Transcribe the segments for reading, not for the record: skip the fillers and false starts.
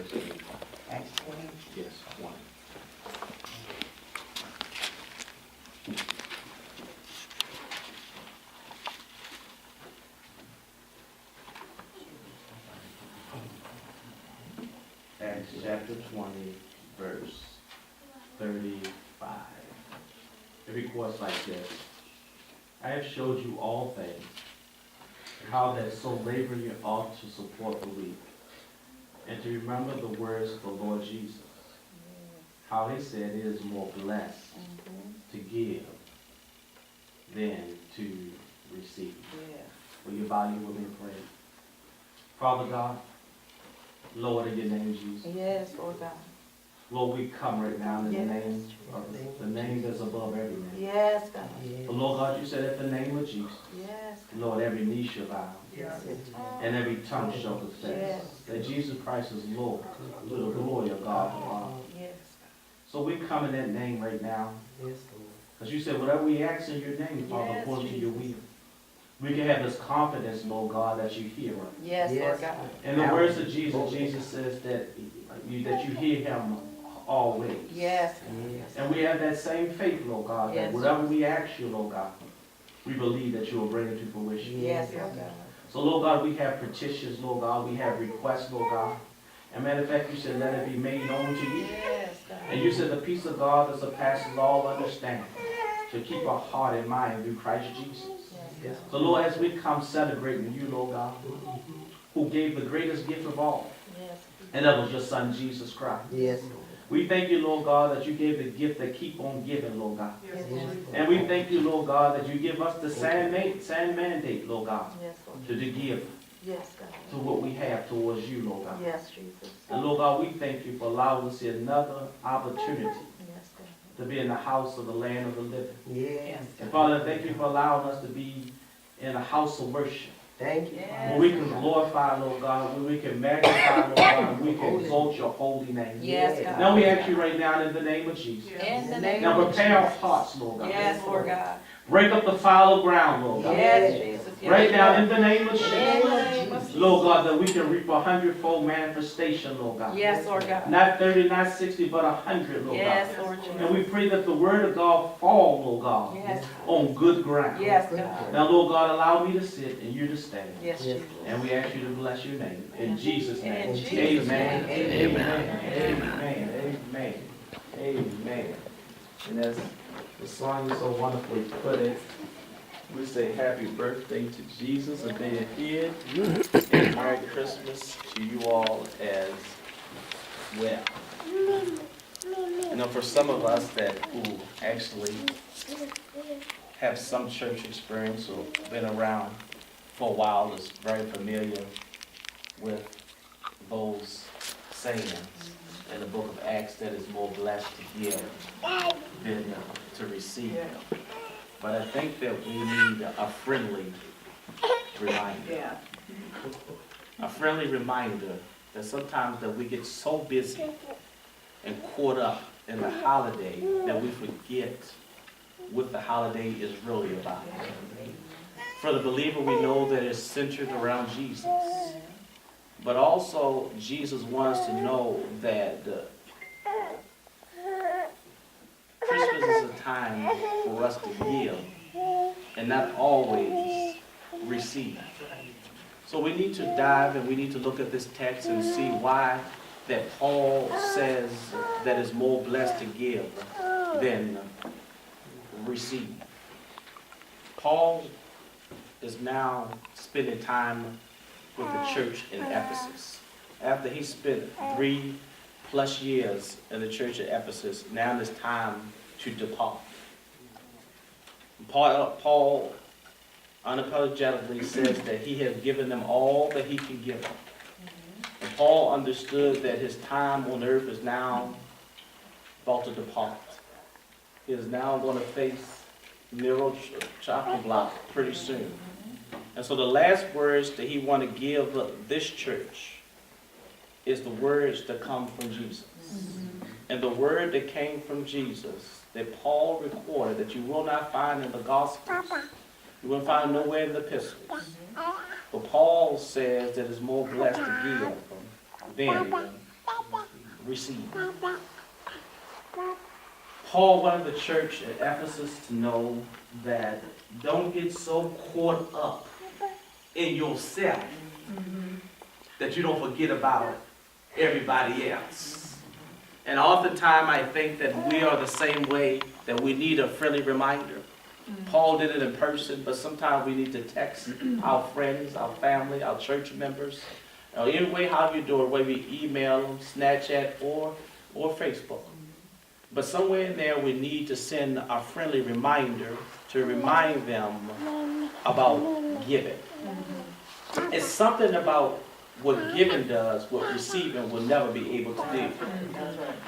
13. Acts 20. Yes, 20. Acts chapter 20, verse 35. It records like this. I have showed you all things, how that so laboring ought to support the weak, and to remember the words of the Lord Jesus, how he said it is more blessed to give than to receive. Will you bow you with me and pray? Father God, Lord, in your name, Jesus. Yes, Lord God. Lord, we come right now in the Yes. name of the name that's above every name. Yes, God. But Lord God, you said at the name of Jesus, Yes. Lord, every knee shall bow Yes. and every tongue shall confess Yes. that Jesus Christ is Lord to the glory of God the Father. Yes. So we come in that name right now Yes, Lord. because you said whatever we ask in your name, Father, Yes, according to your will. Jesus. We can have this confidence, Lord God, that you hear us. Yes, Yes. Lord God. In the words of Jesus, Jesus says that you hear him always. Yes. Yes. And we have that same faith, Lord God, that Yes. whatever we ask you, Lord God, we believe that you will bring it to fruition. Yes, Lord God. So, Lord God, we have petitions, Lord God, we have requests, Lord God. And matter of fact, you said, let it be made known to you. Yes, God. And you said the peace of God that surpasses all understanding to keep our heart and mind through Christ Jesus. Yes. So, Lord, as we come celebrating you, Lord God, who gave the greatest gift of all, Yes. and that was your Son, Jesus Christ. Yes, Lord. We thank you, Lord God, that you gave the gift that keep on giving, Lord God. Yes, Lord. And we thank you, Lord God, that you give us the same mandate, Lord God, Yes, Lord. to give Yes, God. to what we have towards you, Lord God. Yes, Jesus. And Lord God, we thank you for allowing us another opportunity Yes, God. to be in the house of the land of the living. Yes. And Father, thank you for allowing us to be in a house of worship, Thank you. Yes. where we can glorify, Lord God, where we can magnify, Lord God, and we can exalt your holy name. Yes, God. Now we ask you right now in the name of Jesus. In the name Now of prepare our Jesus. hearts, Lord God. Yes, Lord God. Break up the fallow ground, Lord God. Yes, Jesus. Yes, Right now Lord. in the name of In Jesus. the name of Jesus. Lord God, that we can reap 100-fold manifestation, Lord God. Yes, Lord God. Not 30, not 60, but 100, Lord Yes, God. Lord Jesus. And we pray that the word of God fall, Lord God, Yes. on good ground. Yes, God. Now, Lord God, allow me to sit and you to stand. Yes, Yes. Jesus. And we ask you to bless your name. In Jesus' name. In Jesus' Amen. name. Amen. Amen. Amen. Amen. And as the song so wonderfully put it, we say happy birthday to Jesus, a day ahead, and Merry Christmas to you all as well. You know, for some of us that who actually have some church experience or been around for a while is very familiar with those sayings in the book of Acts that is more blessed to give than to receive. But I think that we need a friendly reminder. A friendly reminder that sometimes that we get so busy and caught up in the holiday that we forget what the holiday is really about. For the believer, we know that it's centered around Jesus. But also, Jesus wants to know that Christmas is a time for us to give and not always receive. So we need to dive and we need to look at this text and see why that Paul says that it's more blessed to give than receive. Paul is now spending time with the church in Ephesus. After he spent 3+ years in the church at Ephesus, now it's time to depart. Paul unapologetically says that he has given them all that he can give them. And Paul understood that his time on earth is now about to depart. He is now going to face Nero chopping block pretty soon. And so the last words that he want to give this church is the words that come from Jesus. And the word that came from Jesus that Paul recorded that you will not find in the Gospels, you won't find nowhere in the epistles. But Paul says that it's more blessed to give than receive. Paul wanted the church at Ephesus to know that don't get so caught up in yourself that you don't forget about everybody else. And oftentimes I think that we are the same way, that we need a friendly reminder. Paul did it in person, but sometimes we need to text our friends, our family, our church members. Any way how you do it, whether we email them, Snapchat, or Facebook. But somewhere in there we need to send a friendly reminder to remind them about giving. It's something about what giving does, what receiving will never be able to do.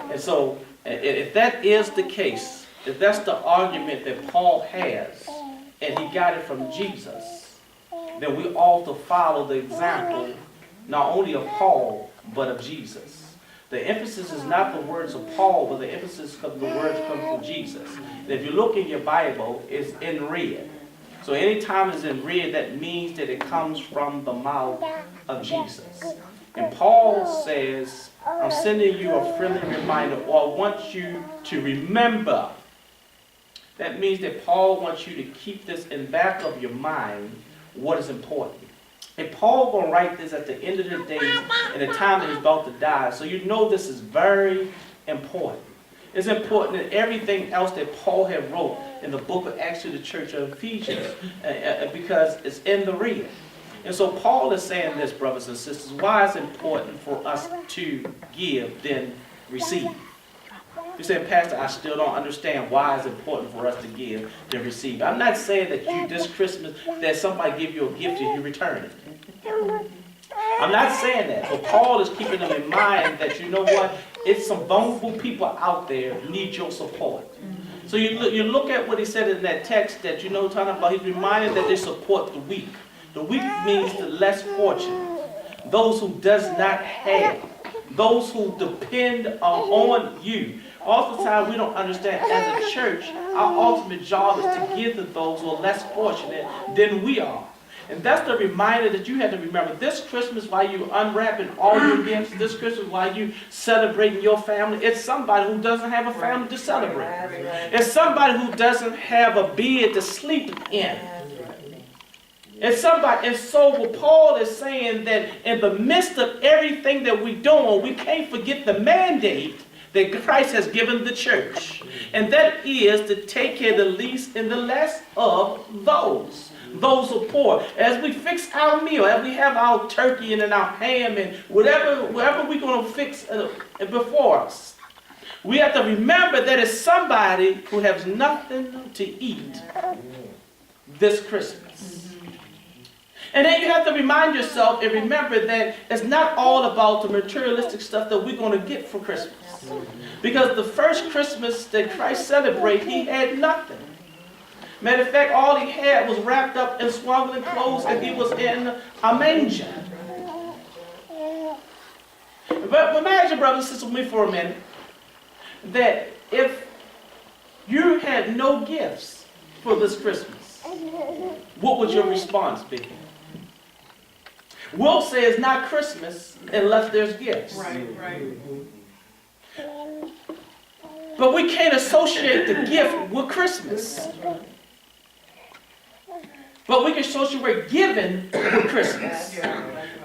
And so, if that is the case, if that's the argument that Paul has, and he got it from Jesus, then we ought to follow the example, not only of Paul, but of Jesus. The emphasis is not the words of Paul, but the emphasis of the words come from Jesus. And if you look in your Bible, it's in red. So anytime it's in red, that means that it comes from the mouth of Jesus. And Paul says, I'm sending you a friendly reminder, or I want you to remember. That means that Paul wants you to keep this in the back of your mind, what is important. And Paul going to write this at the end of the days, in the time that he's about to die. So you know this is very important. It's important in everything else that Paul had wrote in the book of Acts to the church of Ephesians, because it's in the red. And so Paul is saying this, brothers and sisters, why it's important for us to give than receive. You say, Pastor, I still don't understand why it's important for us to give than receive. I'm not saying that you this Christmas, that somebody give you a gift and you return it. I'm not saying that. So Paul is keeping them in mind that, you know what, it's some vulnerable people out there who need your support. So you look at what he said in that text that, you know, talking about, he's reminded that they support the weak. The weak means the less fortunate, those who does not have, those who depend on you. Oftentimes we don't understand as a church, our ultimate job is to give to those who are less fortunate than we are. And that's the reminder that you have to remember. This Christmas, while you unwrapping all your gifts, this Christmas, while you celebrating your family, it's somebody who doesn't have a family to celebrate. It's somebody who doesn't have a bed to sleep in. And so what Paul is saying, that in the midst of everything that we're doing, we can't forget the mandate that Christ has given the church. And that is to take care of the least and the less of those who are poor. As we fix our meal, as we have our turkey and our ham and whatever we're going to fix before us, we have to remember that it's somebody who has nothing to eat this Christmas. And then you have to remind yourself and remember that it's not all about the materialistic stuff that we're going to get for Christmas. Because the first Christmas that Christ celebrated, he had nothing. Matter of fact, all he had was wrapped up in swaddling clothes, and he was in a manger. But imagine, brothers and sisters, with me for a minute, that if you had no gifts for this Christmas, what would your response be? We'll say it's not Christmas unless there's gifts. Right. But we can't associate the gift with Christmas. But we can associate giving with Christmas.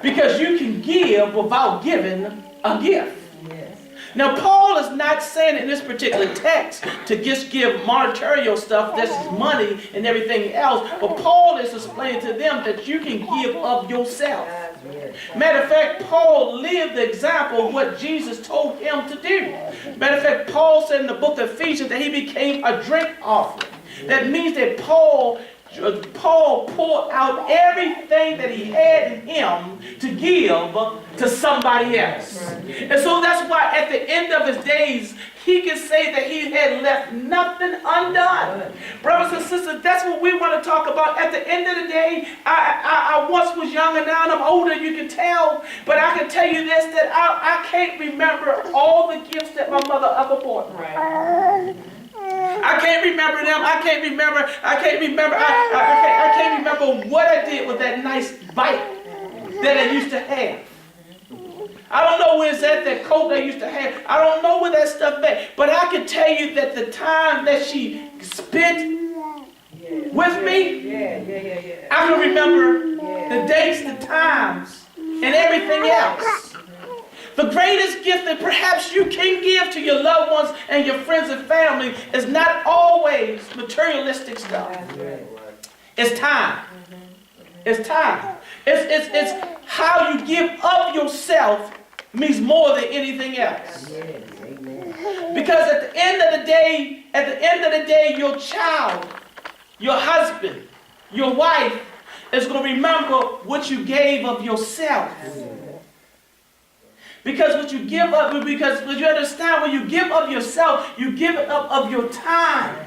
Because you can give without giving a gift. Now, Paul is not saying in this particular text to just give monetary stuff, this is money and everything else, but Paul is explaining to them that you can give of yourself. Matter of fact, Paul lived the example of what Jesus told him to do. Matter of fact, Paul said in the book of Ephesians that he became a drink offering. That means that Paul poured out everything that he had in him to give to somebody else. And so that's why at the end of his days, he can say that he had left nothing undone. Brothers and sisters, that's what we want to talk about. At the end of the day, I once was young and now I'm older, you can tell. But I can tell you this, that I can't remember all the gifts that my mother ever bought. I can't remember them. I can't remember what I did with that nice bike that I used to have. I don't know where it's at, that coat they used to have. I don't know where that stuff at. But I can tell you that the time that she spent with me, I can remember the dates, the times, and everything else. The greatest gift that perhaps you can give to your loved ones and your friends and family is not always materialistic stuff. It's time. It's time. It's how you give up yourself means more than anything else. Because at the end of the day, your child, your husband, your wife is going to remember what you gave of yourself. Because what you give up, because you understand, when you give up yourself, you give it up of your time.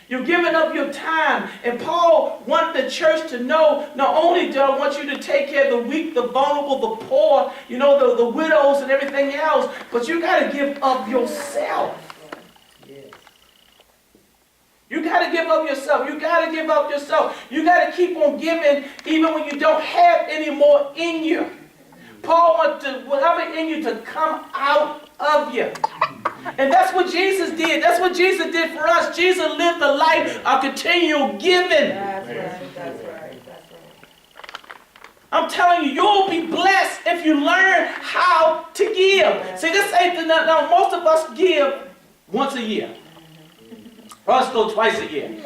You're giving up your time. And Paul wanted the church to know, not only do I want you to take care of the weak, the vulnerable, the poor, the widows and everything else, but you got to give up yourself. You got to give up yourself. You got to give up yourself. You got to keep on giving even when you don't have any more in you. Paul wants whatever in you to come out of you. And that's what Jesus did. That's what Jesus did for us. Jesus lived a life of continual giving. That's right. That's right. I'm telling you, you'll be blessed if you learn how to give. See, this ain't the, now most of us give once a year. Or let's go twice a year.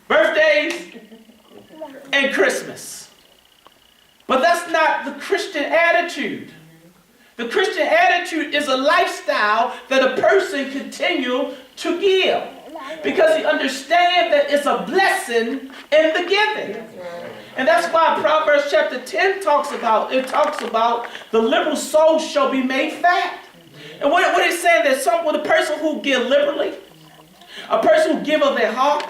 Birthdays and Christmas. But that's not the Christian attitude. The Christian attitude is a lifestyle that a person continue to give. Because he understands that it's a blessing in the giving. And that's why Proverbs chapter 10 talks about the liberal soul shall be made fat. And what it's saying that with a person who give liberally, a person who give of their heart,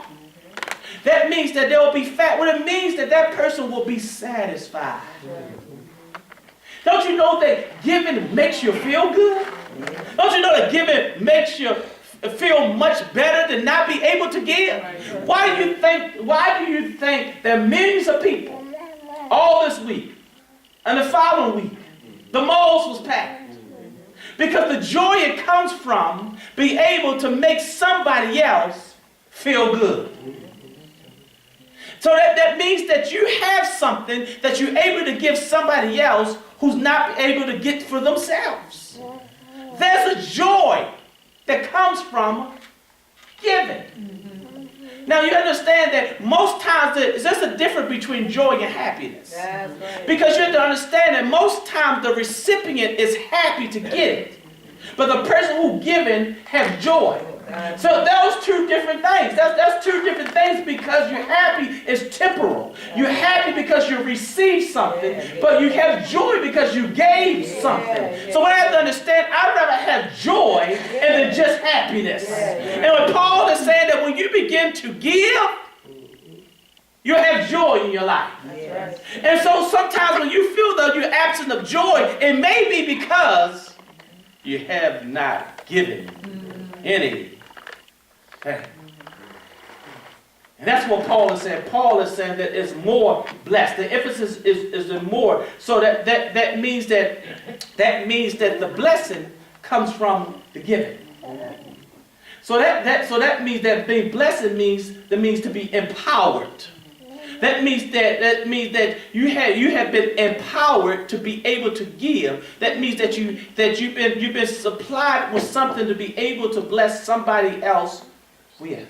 that means that they will be fat. What it means that that person will be satisfied. Don't you know that giving makes you feel good? Don't you know that giving makes you feel much better than not be able to give? Why do you think that millions of people all this week and the following week, the malls was packed? Because the joy it comes from being able to make somebody else feel good. So that means that you have something that you're able to give somebody else who's not able to get for themselves. There's a joy that comes from giving. Now you understand that most times there's a difference between joy and happiness. That's right. Because you have to understand that most times the recipient is happy to get it, but the person who giving has joy. So those two different things. That's two different things, because you're happy is temporal. You're happy because you received something, but you have joy because you gave something. So what I have to understand, I'd rather have joy than just happiness. And when Paul is saying that when you begin to give, you'll have joy in your life. And so sometimes when you feel that you're absent of joy, it may be because you have not given any. And that's what Paul is saying. Paul is saying that it's more blessed. The emphasis is in more. So that means that the blessing comes from the giving. So that means that being blessed means to be empowered. That means that you have been empowered to be able to give. That means that you've been supplied with something to be able to bless somebody else with.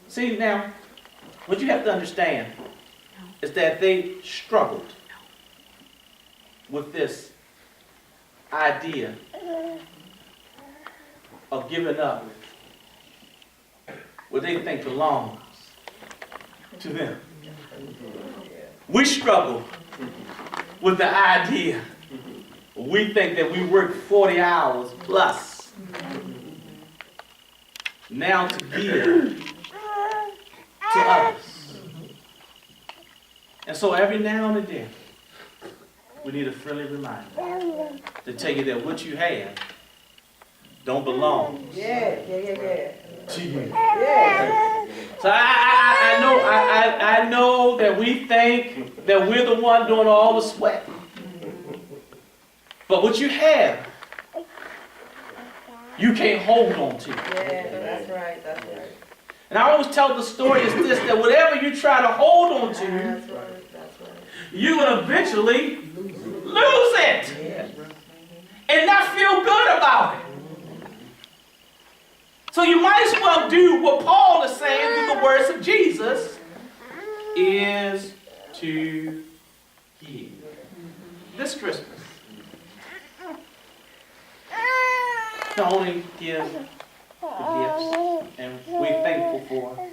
See, now, what you have to understand is that they struggled with this idea of giving up what they think belongs to them. We struggle with the idea. We think that we work 40 hours plus now to give to others. And so every now and then, we need a friendly reminder to tell you that what you have don't belong to you. So I know that we think that we're the one doing all the sweat. But what you have, you can't hold on to. Yeah, that's right, that's right. And I always tell the story is this, that whatever you try to hold on to, That's right, that's right. you're going to eventually lose it. Yeah. And not feel good about it. So you might as well do what Paul is saying through the words of Jesus, is to give. This Christmas, not only give the gifts, and we're thankful for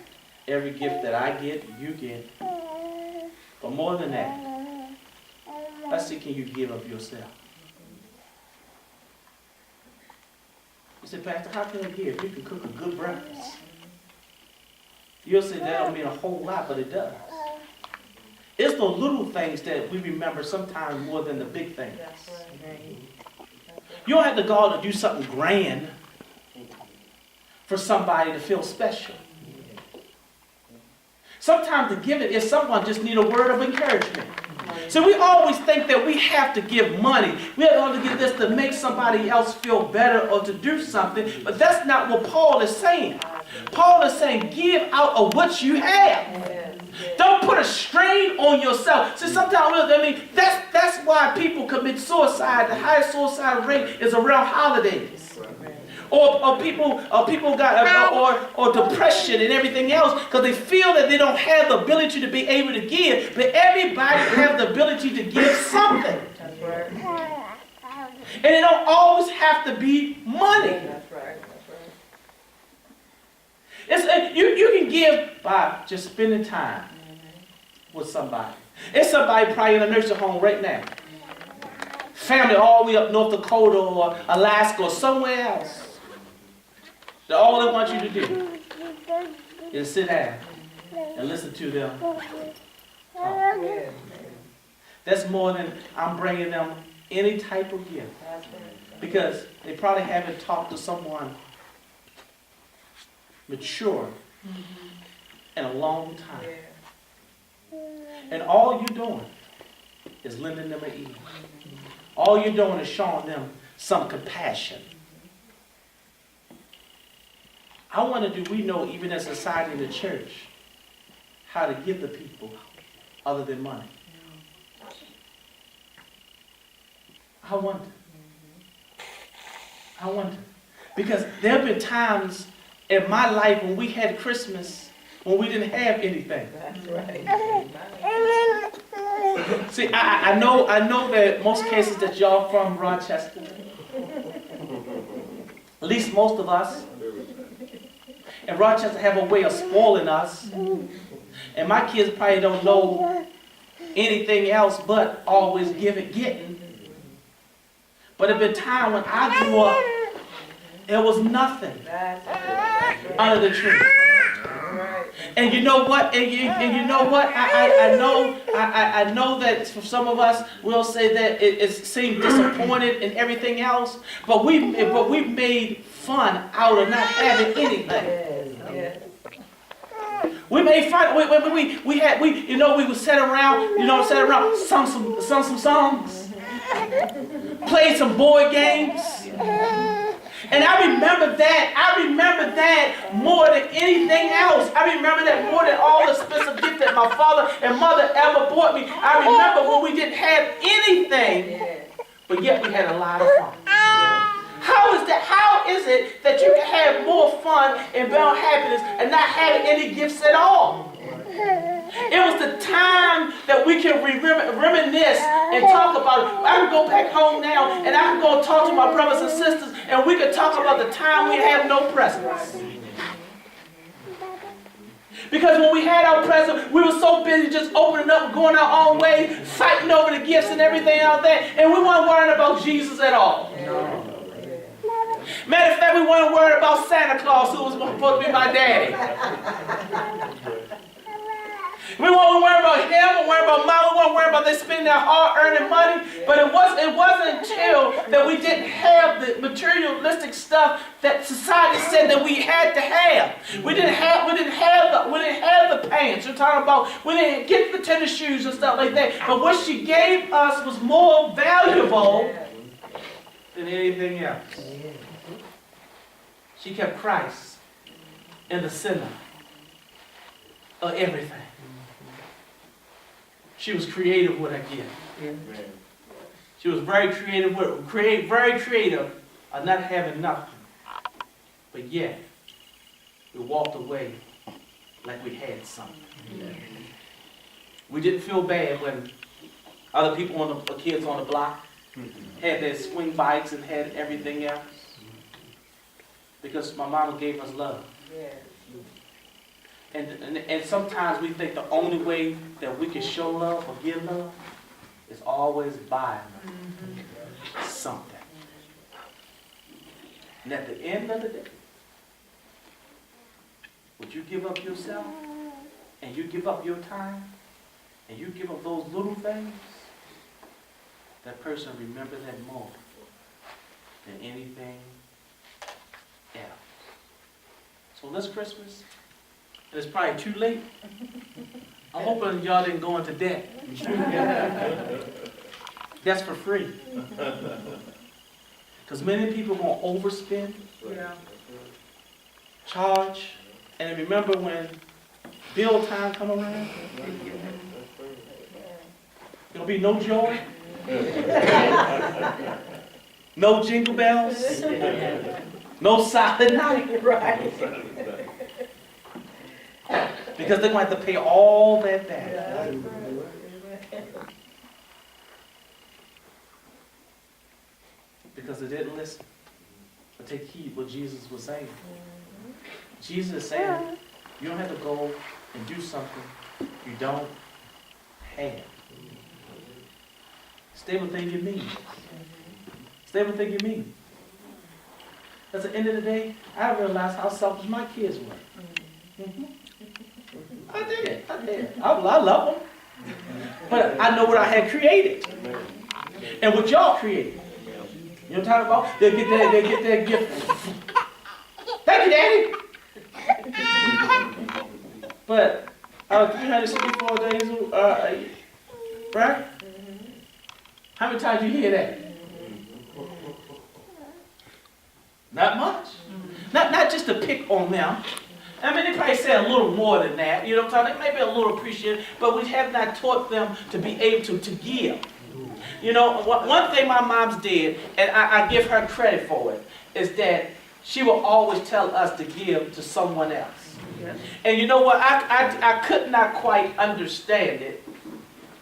every gift that I get, you get, but more than that, let's see, can you give of yourself? You say, Pastor, how can I give? You can cook a good breakfast. You'll say that don't mean a whole lot, but it does. It's the little things that we remember sometimes more than the big things. That's right. You don't have to go out and do something grand for somebody to feel special. Sometimes the giving is someone just need a word of encouragement. So we always think that we have to give money. We have to give this to make somebody else feel better or to do something. But that's not what Paul is saying. Paul is saying give out of what you have. Don't put a strain on yourself. See, sometimes that's why people commit suicide. The highest suicide rate is around holidays. Or people got or depression and everything else because they feel that they don't have the ability to be able to give. But everybody has the ability to give something. That's right. And it don't always have to be money. That's right. That's right. You can give by just spending time with somebody. It's somebody probably in a nursing home right now. Family all the way up North Dakota or Alaska or somewhere else. All they want you to do is sit down and listen to them talk. Yeah. That's more than I'm bringing them any type of gift. That's right. Because they probably haven't talked to someone mature in a long time. Yeah. And all you're doing is lending them an ear. All you're doing is showing them some compassion. I wonder, do we know, even as a society in the church, how to give the people other than money? I wonder. Because there have been times in my life when we had Christmas when we didn't have anything. That's right. See, I know that most cases that y'all from Rochester, at least most of us, and Rochester have a way of spoiling us. And my kids probably don't know anything else but always getting. But there have been times when I grew up, there was nothing That's right. under the tree. Right. And you know what? And you know what? I know that for some of us, we'll say that it seemed disappointed and everything else. But we made fun out of not having anything. Yes. We made fun. We would sit around, sung some songs, played some board games. And I remember that more than anything else. I remember that more than all the expensive gifts that my father and mother ever bought me. I remember when we didn't have anything, but yet we had a lot of fun. How is that? How is it that you can have more fun and build happiness and not having any gifts at all? It was the time that we can reminisce and talk about it. I can go back home now and I can go and talk to my brothers and sisters and we can talk about the time we had no presents. Because when we had our presents, we were so busy just opening up and going our own way, fighting over the gifts and everything out there, and we weren't worrying about Jesus at all. Matter of fact, we weren't worried about Santa Claus, who was supposed to be my daddy. We weren't worried about him, we weren't worried about mom, we weren't worried about they spending their hard-earned money. But it wasn't until that we didn't have the materialistic stuff that society said that we had to have. We didn't have the pants. We're talking about we didn't get the tennis shoes and stuff like that. But what she gave us was more valuable than anything else. Yes. She kept Christ in the center of everything. She was creative with her gift. Yes. She was very creative very creative of not having nothing. But yet, we walked away like we had something. We didn't feel bad when other people kids on the block had their swing bikes and had everything else. Because my mama gave us love. Yes. And sometimes we think the only way that we can show love or give love is always by something. And at the end of the day, would you give up yourself and you give up your time and you give up those little things, that person remember that more than anything else. So this Christmas, and it's probably too late. I'm hoping y'all didn't go into debt. That's for free. Because many people gonna overspend, Yeah. charge, and remember when bill time come around, there'll be no joy, no jingle bells, no silent night. Right. Because they're going to have to pay all that back. Because they didn't listen or take heed what Jesus was saying. Jesus is saying, you don't have to go and do something you don't have. Stay within your means. Stay within your means. At the end of the day, I realized how selfish my kids were. I did. I love them. But I know what I had created. And what y'all created. You know what I'm talking about? They'll get their gift. Thank you, Daddy. But 364 days, right? How many times you hear that? Not much. Not just to pick on them. I mean, they probably say a little more than that. You know what I'm talking about? They may be a little appreciative, but we have not taught them to be able to give. You know, one thing my mom's did, and I give her credit for it, is that she will always tell us to give to someone else. Yes. And you know what? I could not quite understand it,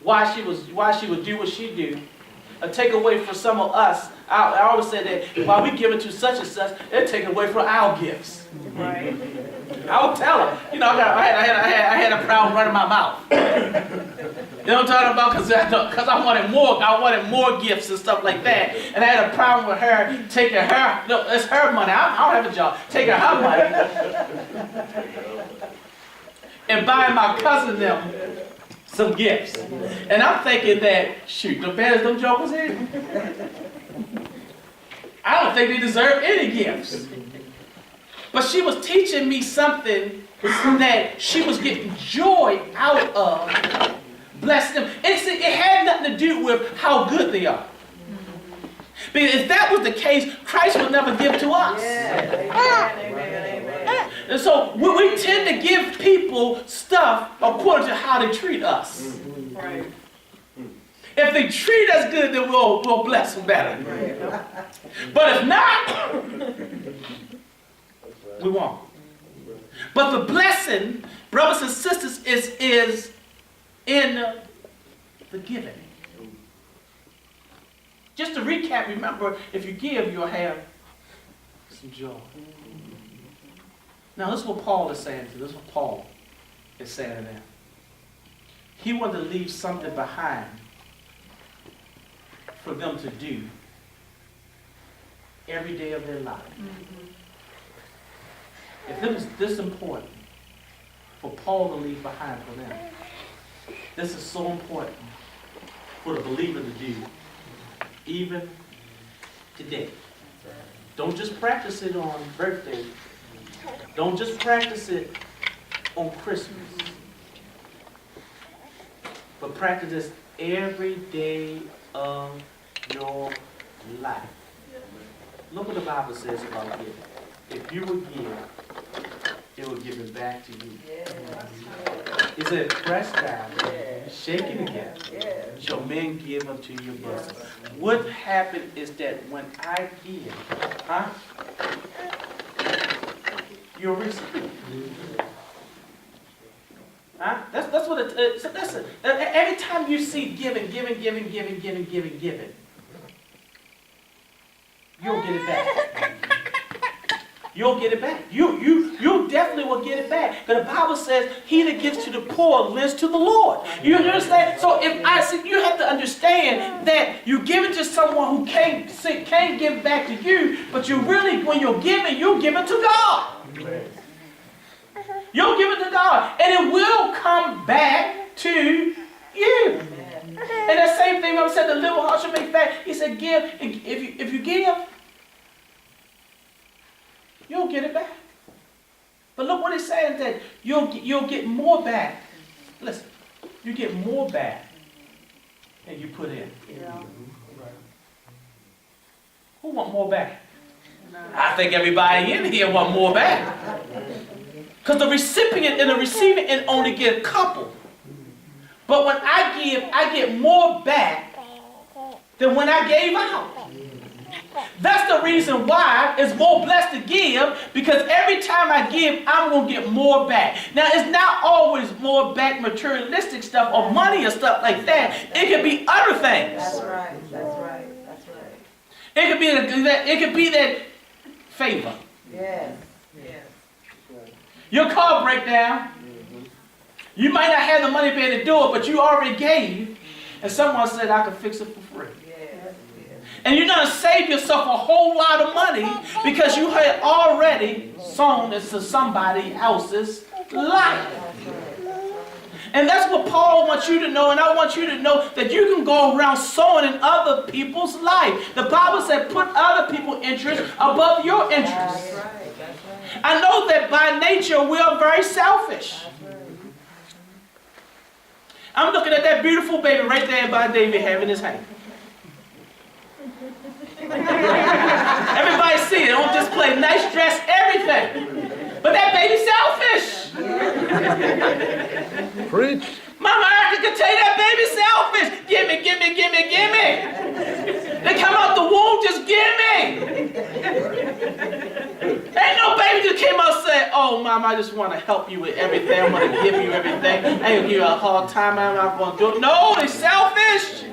why she would do what she do, take away from some of us. I always say that while we give it to such and such, they're taking away from our gifts. Right. I would tell her, you know, I had a problem running my mouth. You know what I'm talking about? Because I wanted more gifts and stuff like that. And I had a problem with her taking her, no, it's her money. I don't have a job. Taking her money and buying my cousin them some gifts. And I'm thinking that, shoot, the bad as them jokers here, I don't think they deserve any gifts. But she was teaching me something that she was getting joy out of. Bless them. It had nothing to do with how good they are. Because if that was the case, Christ would never give to us. Yeah. Amen. Amen. And so we tend to give people stuff according to how they treat us. Right. If they treat us good, then we'll bless them better. Right. But if not, we won't. But the blessing, brothers and sisters, is in the giving. Just to recap, remember, if you give, you'll have some joy. Now, this is what Paul is saying to them. This is what Paul is saying to them. He wanted to leave something behind for them to do every day of their life. If it was this important for Paul to leave behind for them, this is so important for the believer to do, even today. Don't just practice it on birthday. Don't just practice it on Christmas. But practice this every day of your life. Look what the Bible says about giving. If you will give, it will give it back to you. It said, press down, shake it again, shall men give unto your bosom. What happened is that when I give, you'll receive. That's what it is. So listen, every time you see giving, you'll get it back. You'll get it back. You definitely will get it back. Because the Bible says, he that gives to the poor lends to the Lord. You understand? So if I see, you have to understand that you give it to someone who can't give back to you, but you really, when you're giving, you give it to God. You'll give it to God. And it will come back to you. And that same thing, when I said the little heart should make fat, he said, give. If you give, you'll get it back. But look what he's saying, that you'll get more back. Listen, you get more back than you put in. Yeah. Who want more back? I think everybody in here want more back. Because the recipient and the receiving end only get a couple. But when I give, I get more back than when I gave out. That's the reason why it's more blessed to give, because every time I give, I'm going to get more back. Now, it's not always more back materialistic stuff or money or stuff like that. It could be other things. That's right. That's right. That's right. It could be that favor. Yes. Yes. Your car break down. You might not have the money to be able to do it, but you already gave, and someone said, I can fix it for free. Yes. Yes. And you're going to save yourself a whole lot of money because you had already sown into somebody else's life. And that's what Paul wants you to know, and I want you to know that you can go around sowing in other people's life. The Bible said put other people's interests above your interests. That's right. That's right. I know that by nature we are very selfish. I'm looking at that beautiful baby right there by David having his hand. Everybody see it on display, nice dress, everything. But that baby's selfish. Preach. Mama, I can tell you that baby's selfish. Give me, give me, give me, give me. They come out the womb, just give me. Ain't no baby just came out and said, oh, Mama, I just want to help you with everything. I want to give you everything. I ain't going to give you a hard time. I'm not going to do it. No, they're selfish.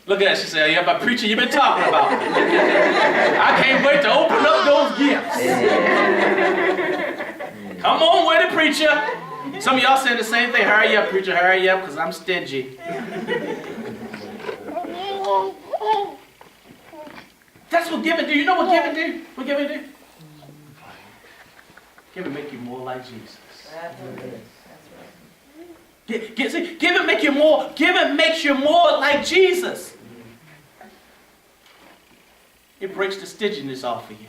Look at that. She said, yeah, my preacher you've been talking about. I can't wait to open up those gifts. Come on with it, preacher. Some of y'all saying the same thing. Hurry up, preacher, hurry up, because I'm stingy. That's what giving do. You know what giving do? What giving do? Giving make you more like Jesus. That's right. Giving make you more. Giving makes you more like Jesus. It breaks the stinginess off of you.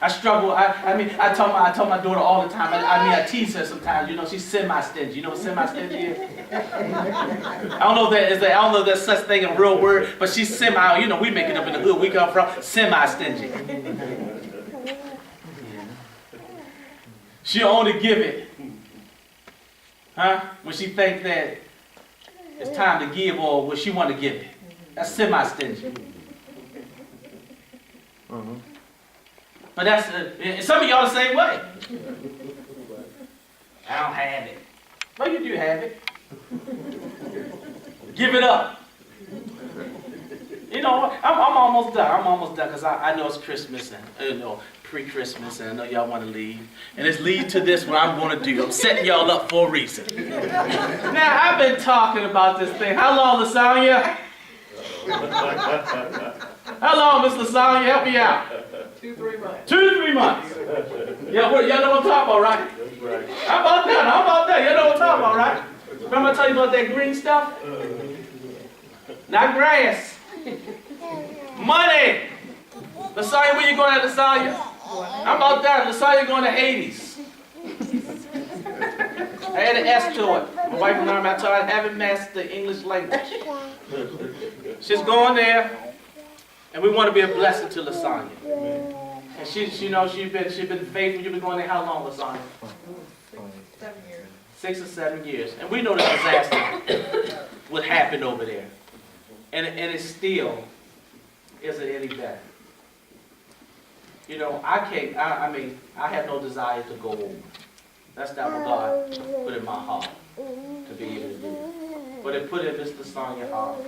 I struggle. I tell my daughter all the time. I tease her sometimes. You know, she's semi-stingy. You know what semi-stingy is? I don't know if there's such thing in real word, but she's semi. You know, we make it up in the hood we come from. Semi-stingy. She'll only give it, when she thinks that it's time to give or when she want to give it. That's semi-stingy. But that's some of y'all the same way. I don't have it. Well, you do have it. Give it up. You know what? I'm almost done. I'm almost done because I know it's Christmas and pre-Christmas, and I know y'all want to leave. And it's lead to this what I'm going to do. I'm setting y'all up for a reason. Now, I've been talking about this thing. How long, Lasagna? How long, Miss Lasagna? Help me out. 2-3 months. 2-3 months. Y'all know what I'm talking about, right? I'm about done. Y'all know what I'm talking about, right? Remember I told you about that green stuff? Not grass. Money. Lasagna, where you going at, Lasagna? I'm about done. Lasagna going to Hades. I had an S to it. My wife and I told her I haven't mastered the English language. She's going there, and we want to be a blessing to Lasagna. And she's been faithful. You've been going there how long, Lasagna? 7 years. 6 or 7 years. And we know the disaster would happen over there. And it still isn't any better. You know, I have no desire to go over. That's not what God put in my heart to be able to do. But it put in Miss Lasagna's heart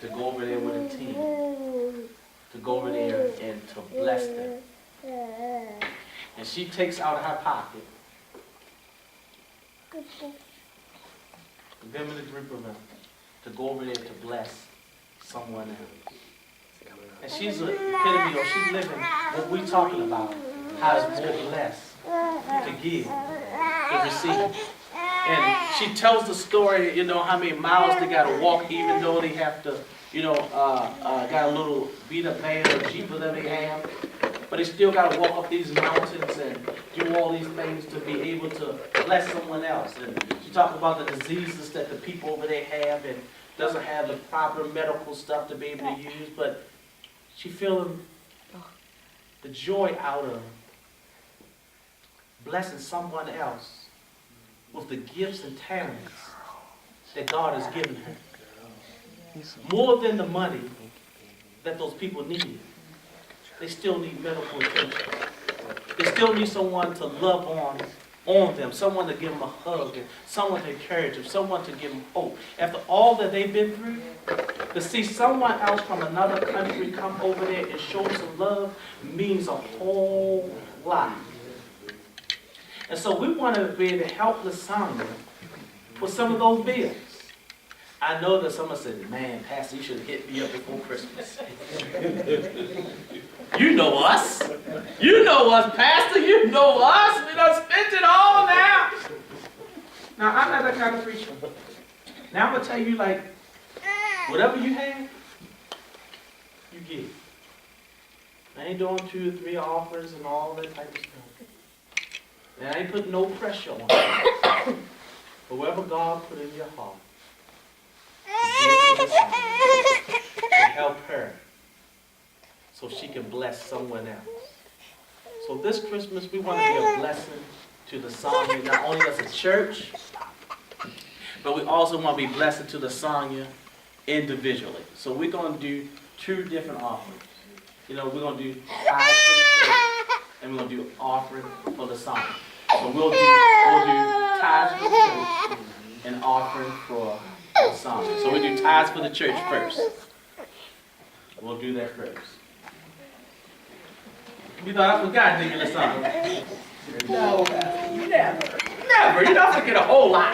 to go over there with a team. To go over there and to bless them. And she takes out of her pocket them in a group of them to go over there to bless someone else. And she's an epitome, or she's living what we're talking about, how it's more blessed to give, to receive. And she tells the story, you know, how many miles they got to walk, even though they have to, you know, got a little beat-up van or Jeep that they have. But they still got to walk up these mountains and do all these things to be able to bless someone else. And she talks about the diseases that the people over there have and doesn't have the proper medical stuff to be able to use. But she feeling the joy out of blessing someone else with the gifts and talents that God has given her. More than the money that those people need. They still need medical attention. They still need someone to love on them, someone to give them a hug, and someone to encourage them, someone to give them hope. After all that they've been through, to see someone else from another country come over there and show some love means a whole lot. And so we want to be able to help Lasagna with some of those bills. I know that someone said, man, Pastor, you should have hit me up before Christmas. You know us. You know us, Pastor. You know us. We done spent it all now. Now, I'm not that kind of preacher. Now, I'm going to tell you, like, whatever you have, you give. I ain't doing 2 or 3 offers and all that type of stuff. And I ain't putting no pressure on you. But whatever God put in your heart, to help her so she can bless someone else. So this Christmas, we want to be a blessing to Lasagna, not only as a church, but we also want to be blessing to Lasagna individually. So we're going to do 2 different offerings. You know, we're going to do tithes for the church, and we're going to do offering for Lasagna. So we'll do tithes for the church and offering for Lasagna. So we do tithes for the church first. We'll do that first. You thought I forgot, didn't you, Lasagna? No, never. Never. You don't forget a whole lot.